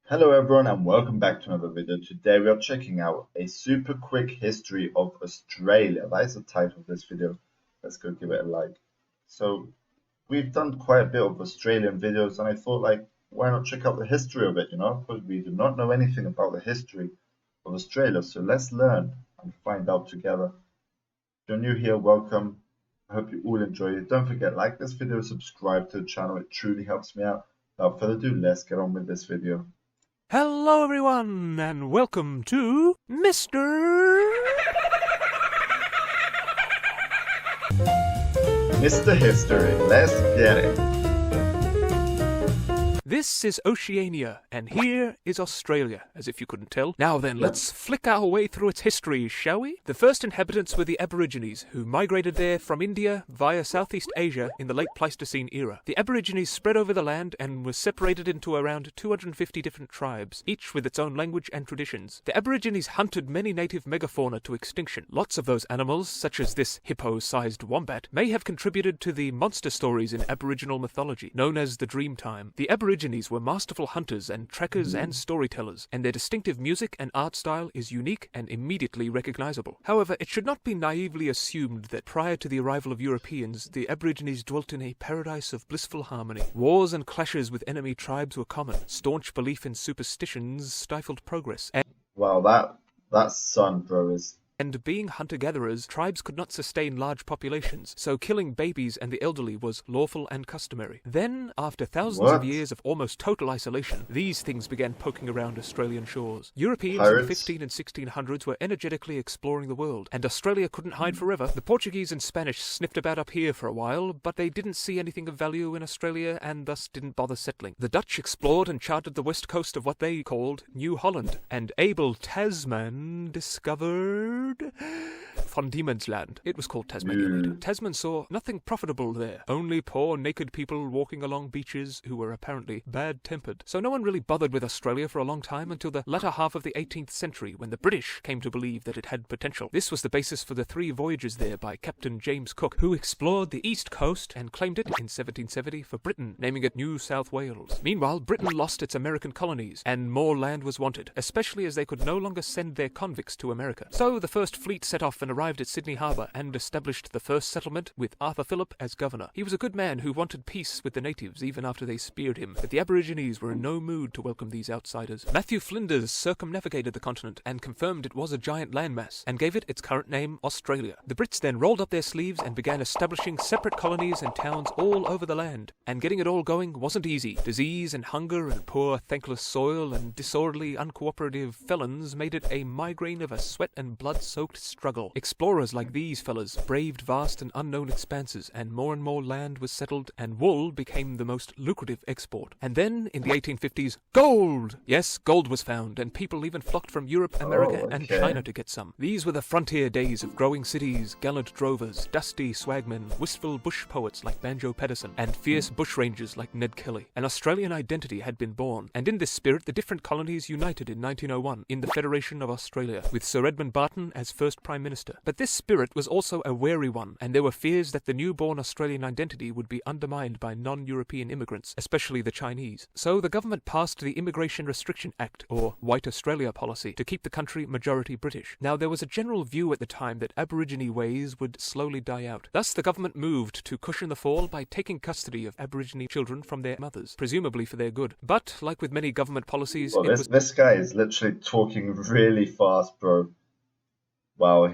Hello everyone and welcome back to another video. Today we are checking out a super quick history of Australia. That is the title of this video. Let's go give it a like. So we've done quite a bit of Australian videos and I thought why not check out the history of it, because we do not know anything about the history of Australia. So let's learn and find out together. If you're new here, welcome. I hope you all enjoy it. Don't forget, like this video, subscribe to the channel. It truly helps me out. Without further ado, let's get on with this video. Hello everyone, and welcome to Mr. History, let's get it. This is Oceania, and here is Australia, as if you couldn't tell. Now then, let's flick our way through its history, shall we? The first inhabitants were the Aborigines, who migrated there from India via Southeast Asia in the late Pleistocene era. The Aborigines spread over the land and were separated into around 250 different tribes, each with its own language and traditions. The Aborigines hunted many native megafauna to extinction. Lots of those animals, such as this hippo-sized wombat, may have contributed to the monster stories in Aboriginal mythology, known as the Dreamtime. The Aborigines were masterful hunters and trackers and storytellers, and their distinctive music and art style is unique and immediately recognizable. However, it should not be naively assumed that prior to the arrival of Europeans, the Aborigines dwelt in a paradise of blissful harmony. Wars and clashes with enemy tribes were common. Staunch belief in superstitions stifled progress. Wow, that sun, bro, is... And being hunter-gatherers, tribes could not sustain large populations, so killing babies and the elderly was lawful and customary. Then, after thousands of years of almost total isolation, these things began poking around Australian shores. Europeans in the 15 and 1600s were energetically exploring the world, and Australia couldn't hide forever. The Portuguese and Spanish sniffed about up here for a while, but they didn't see anything of value in Australia and thus didn't bother settling. The Dutch explored and charted the west coast of what they called New Holland, and Abel Tasman discovered Van Diemen's Land. It was called Tasmania later. Tasman saw nothing profitable there, only poor naked people walking along beaches who were apparently bad-tempered. So no one really bothered with Australia for a long time until the latter half of the 18th century, when the British came to believe that it had potential. This was the basis for the 3 voyages there by Captain James Cook, who explored the east coast and claimed it in 1770 for Britain, naming it New South Wales. Meanwhile, Britain lost its American colonies, and more land was wanted, especially as they could no longer send their convicts to America. So the first fleet set off and arrived at Sydney Harbour and established the first settlement with Arthur Phillip as governor. He was a good man who wanted peace with the natives even after they speared him, but the Aborigines were in no mood to welcome these outsiders. Matthew Flinders circumnavigated the continent and confirmed it was a giant landmass, and gave it its current name, Australia. The Brits then rolled up their sleeves and began establishing separate colonies and towns all over the land, and getting it all going wasn't easy. Disease and hunger and poor, thankless soil and disorderly, uncooperative felons made it a migraine of a sweat and blood-soaked struggle. Explorers like these fellas braved vast and unknown expanses, and more land was settled, and wool became the most lucrative export. And then, in the 1850s, gold! Yes, gold was found, and people even flocked from Europe, America, and China to get some. These were the frontier days of growing cities, gallant drovers, dusty swagmen, wistful bush poets like Banjo Pedersen, and fierce bushrangers like Ned Kelly. An Australian identity had been born, and in this spirit the different colonies united in 1901 in the Federation of Australia, with Sir Edmund Barton as first Prime Minister. But this spirit was also a wary one, and there were fears that the newborn Australian identity would be undermined by non-European immigrants, especially the Chinese. So the government passed the Immigration Restriction Act, or White Australia policy, to keep the country majority British. Now, there was a general view at the time that Aborigine ways would slowly die out. Thus, the government moved to cushion the fall by taking custody of Aborigine children from their mothers, presumably for their good. But, like with many government policies, this guy is literally talking really fast, bro. Wow,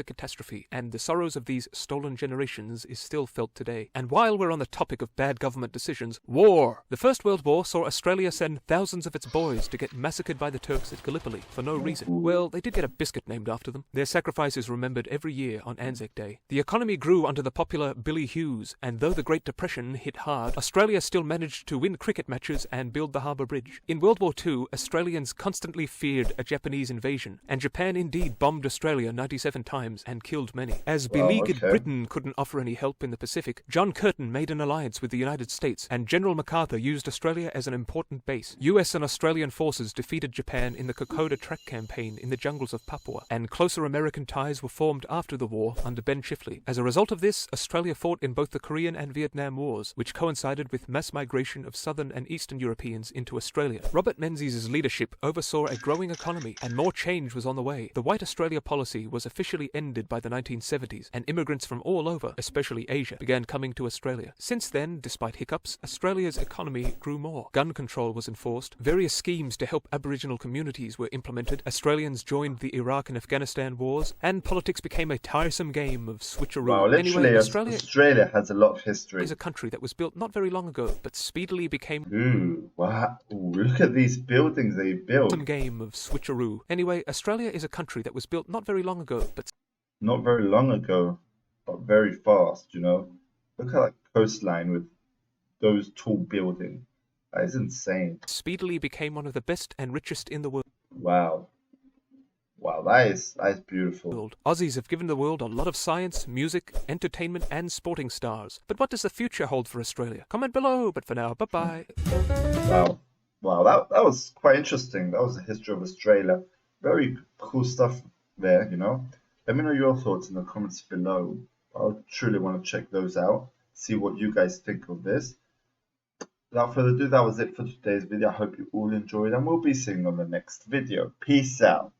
a catastrophe, and the sorrows of these stolen generations is still felt today. And while we're on the topic of bad government decisions, war! The First World War saw Australia send thousands of its boys to get massacred by the Turks at Gallipoli for no reason. Well, they did get a biscuit named after them. Their sacrifice is remembered every year on Anzac Day. The economy grew under the popular Billy Hughes, and though the Great Depression hit hard, Australia still managed to win cricket matches and build the Harbour Bridge. In World War II, Australians constantly feared a Japanese invasion, and Japan indeed bombed Australia 97 times times and killed many. As Wow, beleaguered okay. Britain couldn't offer any help in the Pacific, John Curtin made an alliance with the United States, and General MacArthur used Australia as an important base. US and Australian forces defeated Japan in the Kokoda Track Campaign in the jungles of Papua, and closer American ties were formed after the war under Ben Chifley. As a result of this, Australia fought in both the Korean and Vietnam Wars, which coincided with mass migration of Southern and Eastern Europeans into Australia. Robert Menzies' leadership oversaw a growing economy, and more change was on the way. The White Australia policy was officially ended by the 1970s, and immigrants from all over, especially Asia, began coming to Australia. Since then, despite hiccups, Australia's economy grew more. Gun control was enforced, various schemes to help Aboriginal communities were implemented, Australians joined the Iraq and Afghanistan wars, and politics became a tiresome game of switcheroo. Wow, literally, Anyway, Australia Australia has a lot of history. is a country that was built not very long ago, but speedily became Ooh, wow. Ooh, look at these buildings they built. some game of switcheroo. Anyway, Australia is a country that was built not very long ago, but Not very long ago, but very fast, you know? Look at that coastline with those tall buildings. That is insane. speedily became one of the best and richest in the world. Wow. Wow, that is beautiful. Aussies have given the world a lot of science, music, entertainment, and sporting stars. But what does the future hold for Australia? Comment below, but for now, bye-bye. Wow. Wow, that was quite interesting. That was the history of Australia. Very cool stuff there, you know? Let me know your thoughts in the comments below. I truly want to check those out, see what you guys think of this. Without further ado, that was it for today's video. I hope you all enjoyed, and we'll be seeing you on the next video. Peace out.